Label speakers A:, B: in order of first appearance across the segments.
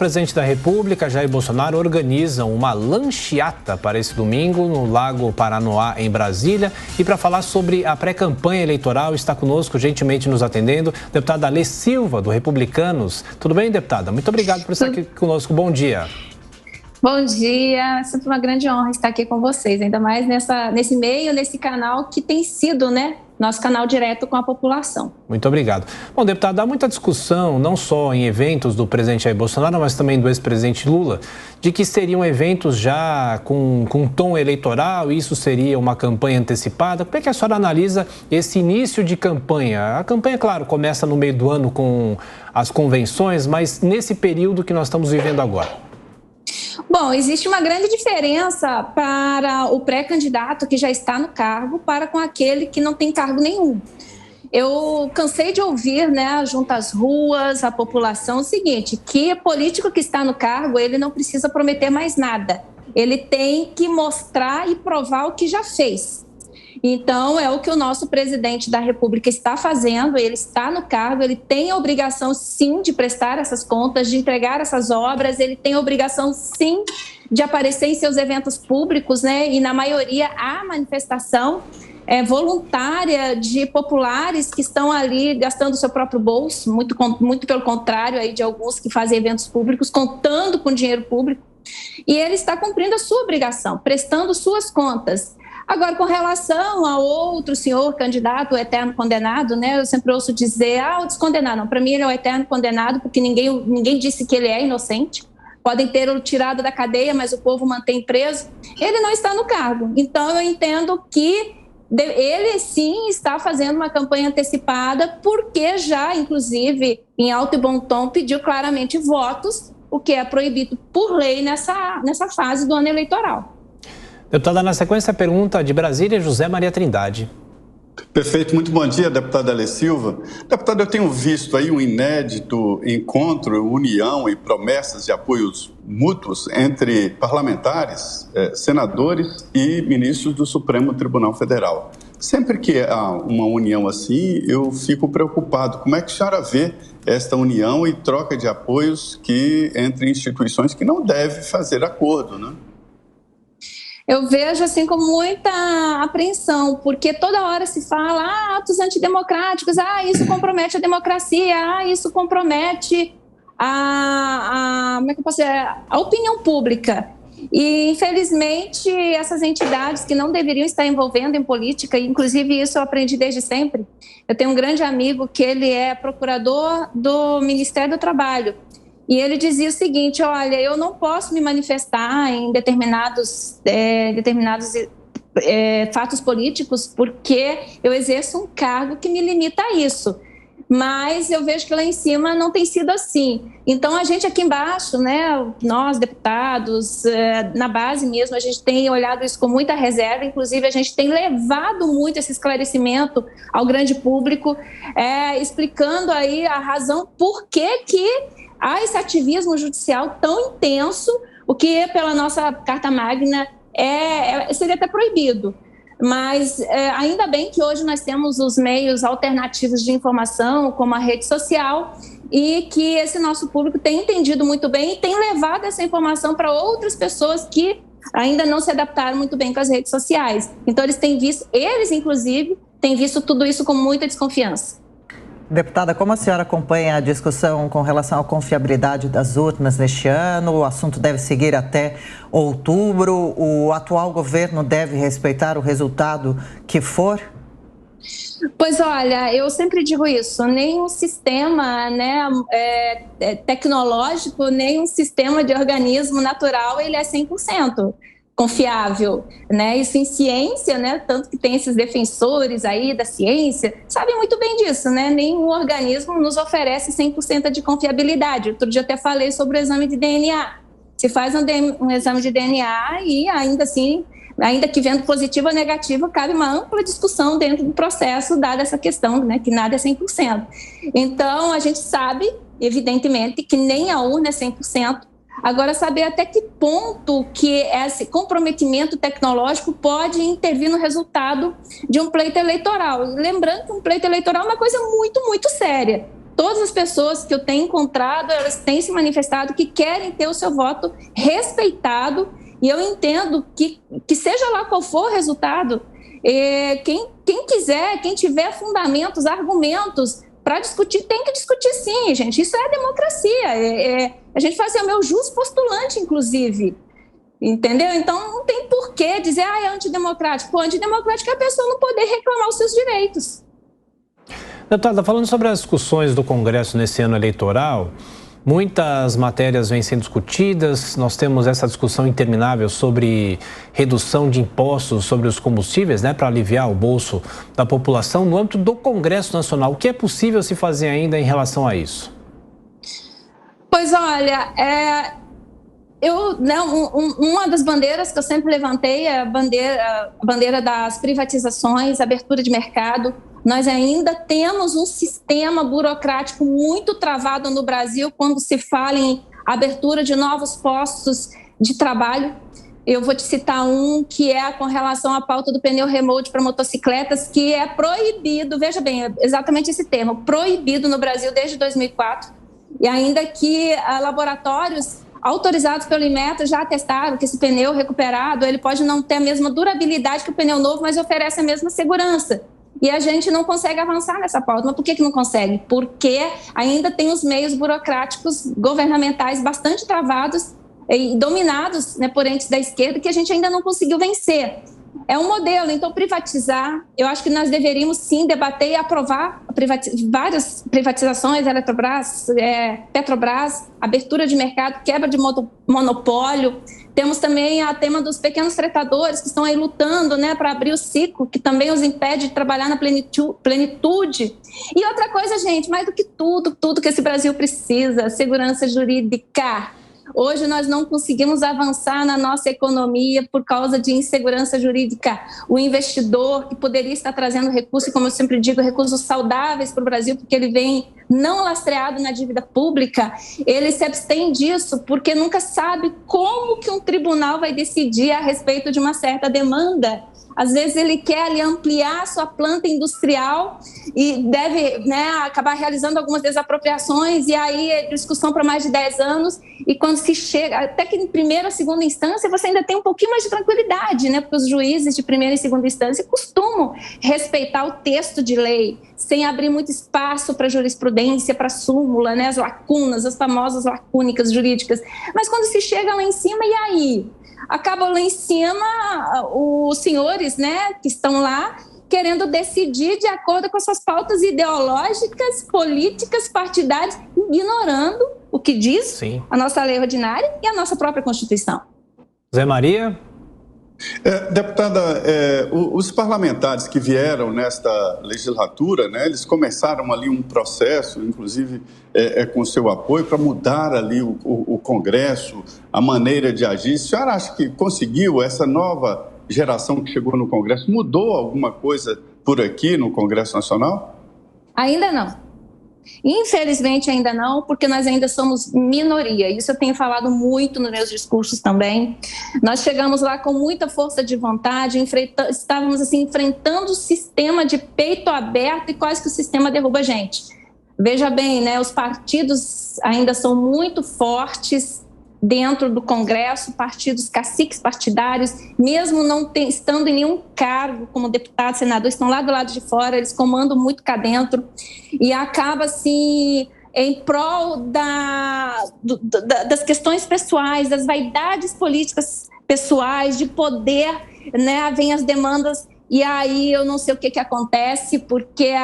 A: O presidente da República, Jair Bolsonaro, organiza uma lancheata para esse domingo no Lago Paranoá, em Brasília. E para falar sobre a pré-campanha eleitoral, está conosco, gentilmente nos atendendo, deputada Alê Silva, do Republicanos. Tudo bem, deputada? Muito obrigado por estar aqui conosco. Bom dia.
B: Bom dia, é sempre uma grande honra estar aqui com vocês, ainda mais nesse meio, nesse canal que tem sido, nosso canal direto com a população.
A: Muito obrigado. Bom, deputada, há muita discussão, não só em eventos do presidente Jair Bolsonaro, mas também do ex-presidente Lula, de que seriam eventos já com tom eleitoral, isso seria uma campanha antecipada. Como é que a senhora analisa esse início de campanha? A campanha, claro, começa no meio do ano com as convenções, mas nesse período que nós estamos vivendo agora.
B: Bom, existe uma grande diferença para o pré-candidato que já está no cargo para com aquele que não tem cargo nenhum. Eu cansei de ouvir, junto às ruas, a população, o seguinte, que político que está no cargo, ele não precisa prometer mais nada. Ele tem que mostrar e provar o que já fez. Então, é o que o nosso presidente da República está fazendo, ele está no cargo, ele tem a obrigação, sim, de prestar essas contas, de entregar essas obras, ele tem a obrigação, sim, de aparecer em seus eventos públicos, e na maioria há manifestação voluntária de populares que estão ali gastando o seu próprio bolso, muito pelo contrário aí de alguns que fazem eventos públicos, contando com dinheiro público, e ele está cumprindo a sua obrigação, prestando suas contas. Agora, com relação a outro senhor candidato, o eterno condenado, eu sempre ouço dizer, o descondenado. Não, para mim ele é o eterno condenado, porque ninguém disse que ele é inocente. Podem ter-o tirado da cadeia, mas o povo mantém preso. Ele não está no cargo. Então, eu entendo que ele, sim, está fazendo uma campanha antecipada, porque já, inclusive, em alto e bom tom, pediu claramente votos, o que é proibido por lei nessa fase do ano eleitoral.
A: Deputada, na sequência, a pergunta de Brasília, José Maria Trindade.
C: Perfeito, muito bom dia, deputada Alê Silva. Deputada, eu tenho visto aí um inédito encontro, união e promessas de apoios mútuos entre parlamentares, senadores e ministros do Supremo Tribunal Federal. Sempre que há uma união assim, eu fico preocupado. Como é que a senhora vê esta união e troca de apoios entre instituições que não devem fazer acordo,
B: Eu vejo assim com muita apreensão, porque toda hora se fala atos antidemocráticos, isso compromete a democracia, isso compromete como é que eu posso dizer, a opinião pública. E, infelizmente, essas entidades que não deveriam estar envolvendo em política, inclusive isso eu aprendi desde sempre. Eu tenho um grande amigo que ele é procurador do Ministério do Trabalho. E ele dizia o seguinte, olha, eu não posso me manifestar em determinados fatos políticos porque eu exerço um cargo que me limita a isso. Mas eu vejo que lá em cima não tem sido assim. Então, a gente aqui embaixo, nós deputados, na base mesmo, a gente tem olhado isso com muita reserva. Inclusive, a gente tem levado muito esse esclarecimento ao grande público, explicando aí a razão por que há esse ativismo judicial tão intenso, o que pela nossa Carta Magna seria até proibido. Mas ainda bem que hoje nós temos os meios alternativos de informação, como a rede social, e que esse nosso público tem entendido muito bem e tem levado essa informação para outras pessoas que ainda não se adaptaram muito bem com as redes sociais. Então eles inclusive, têm visto tudo isso com muita desconfiança.
D: Deputada, como a senhora acompanha a discussão com relação à confiabilidade das urnas neste ano? O assunto deve seguir até outubro. O atual governo deve respeitar o resultado que for?
B: Pois olha, eu sempre digo isso, nenhum sistema tecnológico, nenhum sistema de organismo natural, ele é 100% confiável, Isso em ciência, tanto que tem esses defensores aí da ciência, sabem muito bem disso, Nenhum organismo nos oferece 100% de confiabilidade. Outro dia até falei sobre o exame de DNA. Se faz um exame de DNA e ainda assim, ainda que vendo positivo ou negativo, cabe uma ampla discussão dentro do processo, dada essa questão, que nada é 100%. Então, a gente sabe, evidentemente, que nem a urna é 100%, Agora, saber até que ponto que esse comprometimento tecnológico pode intervir no resultado de um pleito eleitoral. Lembrando que um pleito eleitoral é uma coisa muito, muito séria. todas as pessoas que eu tenho encontrado, elas têm se manifestado que querem ter o seu voto respeitado, e eu entendo que seja lá qual for o resultado, quem quiser, quem tiver fundamentos, argumentos para discutir, tem que discutir sim, gente. Isso é democracia. A gente faz o meu jus postulante, inclusive. Entendeu? Então, não tem por que dizer, é antidemocrático. Pô, antidemocrático é a pessoa não poder reclamar os seus direitos.
A: Deputada, falando sobre as discussões do Congresso nesse ano eleitoral, muitas matérias vêm sendo discutidas, nós temos essa discussão interminável sobre redução de impostos sobre os combustíveis, né, para aliviar o bolso da população. No âmbito do Congresso Nacional, o que é possível se fazer ainda em relação a isso?
B: Pois olha, uma das bandeiras que eu sempre levantei é a bandeira das privatizações, abertura de mercado. Nós ainda temos um sistema burocrático muito travado no Brasil quando se fala em abertura de novos postos de trabalho. Eu vou te citar um que é com relação à pauta do pneu remote para motocicletas, que é proibido, veja bem, é exatamente esse termo, proibido no Brasil desde 2004. E ainda que laboratórios autorizados pelo Inmetro já atestaram que esse pneu recuperado, ele pode não ter a mesma durabilidade que o pneu novo, mas oferece a mesma segurança. E a gente não consegue avançar nessa pauta. Mas por que não consegue? Porque ainda tem os meios burocráticos governamentais bastante travados e dominados, né, por entes da esquerda, que a gente ainda não conseguiu vencer. É um modelo, então privatizar, eu acho que nós deveríamos sim debater e aprovar várias privatizações, Eletrobras, Petrobras, abertura de mercado, quebra de monopólio. Temos também a tema dos pequenos fretadores que estão aí lutando, né, para abrir o ciclo, que também os impede de trabalhar na plenitude. E outra coisa, gente, mais do que tudo que esse Brasil precisa, segurança jurídica. Hoje nós não conseguimos avançar na nossa economia por causa de insegurança jurídica. O investidor que poderia estar trazendo recursos, como eu sempre digo, recursos saudáveis para o Brasil, porque ele vem não lastreado na dívida pública, ele se abstém disso porque nunca sabe como que um tribunal vai decidir a respeito de uma certa demanda. Às vezes ele quer ali ampliar a sua planta industrial e deve, né, acabar realizando algumas desapropriações, e aí é discussão para mais de 10 anos, e quando se chega, até que em primeira, segunda instância, você ainda tem um pouquinho mais de tranquilidade, né, porque os juízes de primeira e segunda instância costumam respeitar o texto de lei, sem abrir muito espaço para jurisprudência, para súmula, né, as lacunas, as famosas lacúnicas jurídicas. Mas quando se chega lá em cima, e aí? Acabam lá em cima os senhores, né, que estão lá querendo decidir de acordo com as suas pautas ideológicas, políticas, partidárias, ignorando o que diz Sim. a nossa lei ordinária e a nossa própria Constituição.
A: Zé Maria?
C: Deputada, os parlamentares que vieram nesta legislatura, né, eles começaram ali um processo, inclusive com seu apoio, para mudar ali o Congresso, a maneira de agir. A senhora acha que conseguiu, essa nova geração que chegou no Congresso, mudou alguma coisa por aqui no Congresso Nacional?
B: Ainda não. Infelizmente ainda não, porque nós ainda somos minoria. Isso eu tenho falado muito nos meus discursos também. Nós chegamos lá com muita força de vontade, estávamos assim, enfrentando o sistema de peito aberto e quase que o sistema derruba a gente. Veja bem, né, os partidos ainda são muito fortes dentro do Congresso, partidos caciques partidários, mesmo não estando em nenhum cargo como deputado, senador, estão lá do lado de fora, eles comandam muito cá dentro, e acaba assim, em prol das questões pessoais, das vaidades políticas pessoais, de poder, né, vem as demandas. E aí eu não sei o que acontece, porque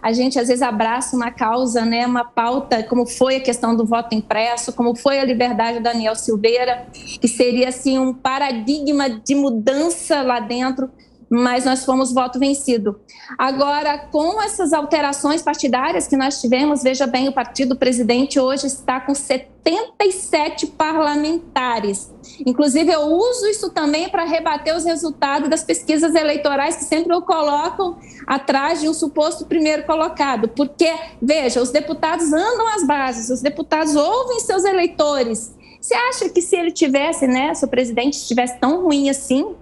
B: a gente às vezes abraça uma causa, né, uma pauta, como foi a questão do voto impresso, como foi a liberdade do Daniel Silveira, que seria assim um paradigma de mudança lá dentro, mas nós fomos voto vencido. Agora, com essas alterações partidárias que nós tivemos, veja bem, o partido presidente hoje está com 77 parlamentares. Inclusive, eu uso isso também para rebater os resultados das pesquisas eleitorais que sempre o colocam atrás de um suposto primeiro colocado. Porque, veja, os deputados andam às bases, os deputados ouvem seus eleitores. Você acha que se ele tivesse, né, se o presidente estivesse tão ruim assim,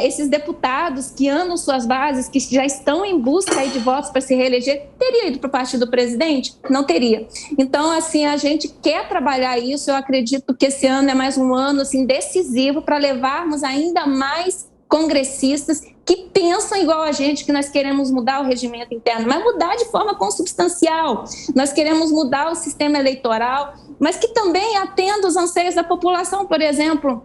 B: esses deputados que amam suas bases, que já estão em busca aí de votos para se reeleger, teria ido para o partido do presidente? Não teria. Então, assim, a gente quer trabalhar isso. Eu acredito que esse ano é mais um ano assim, decisivo para levarmos ainda mais congressistas que pensam igual a gente, que nós queremos mudar o regimento interno, mas mudar de forma consubstancial. Nós queremos mudar o sistema eleitoral, mas que também atenda os anseios da população, por exemplo,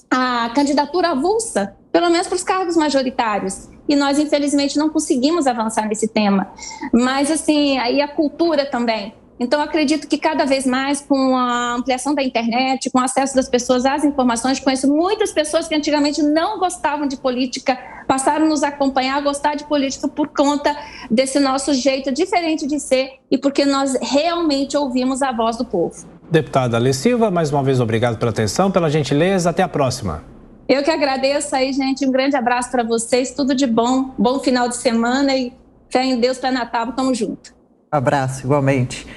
B: a candidatura avulsa, pelo menos para os cargos majoritários. E nós, infelizmente, não conseguimos avançar nesse tema. Mas, assim, aí a cultura também. Então, acredito que cada vez mais, com a ampliação da internet, com o acesso das pessoas às informações, conheço muitas pessoas que antigamente não gostavam de política, passaram a nos acompanhar, a gostar de política por conta desse nosso jeito diferente de ser e porque nós realmente ouvimos a voz do povo.
A: Deputada Alê Silva, mais uma vez obrigado pela atenção, pela gentileza. Até a próxima.
B: Eu que agradeço aí, gente. Um grande abraço para vocês. Tudo de bom. Bom final de semana e fé em Deus para Natal. Tamo junto.
D: Abraço, igualmente.